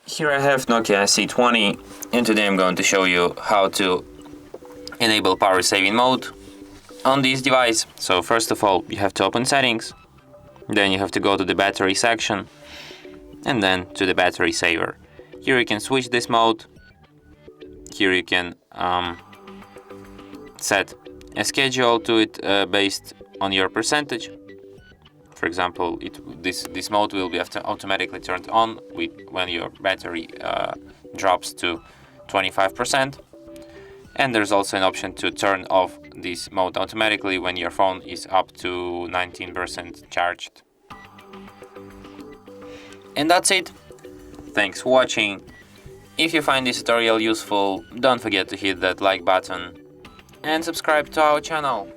Here I have Nokia C20, and today I'm going to show you how to enable power saving mode on this device. So first of all, you have to open settings, then you have to go to the battery section, and then to the battery saver. Here you can switch this mode. Here you can set a schedule to it based on your percentage. For example, this mode will be automatically turned on when your battery drops to 25%. And there's also an option to turn off this mode automatically when your phone is up to 19% charged. And that's it. Thanks for watching. If you find this tutorial useful, don't forget to hit that like button and subscribe to our channel.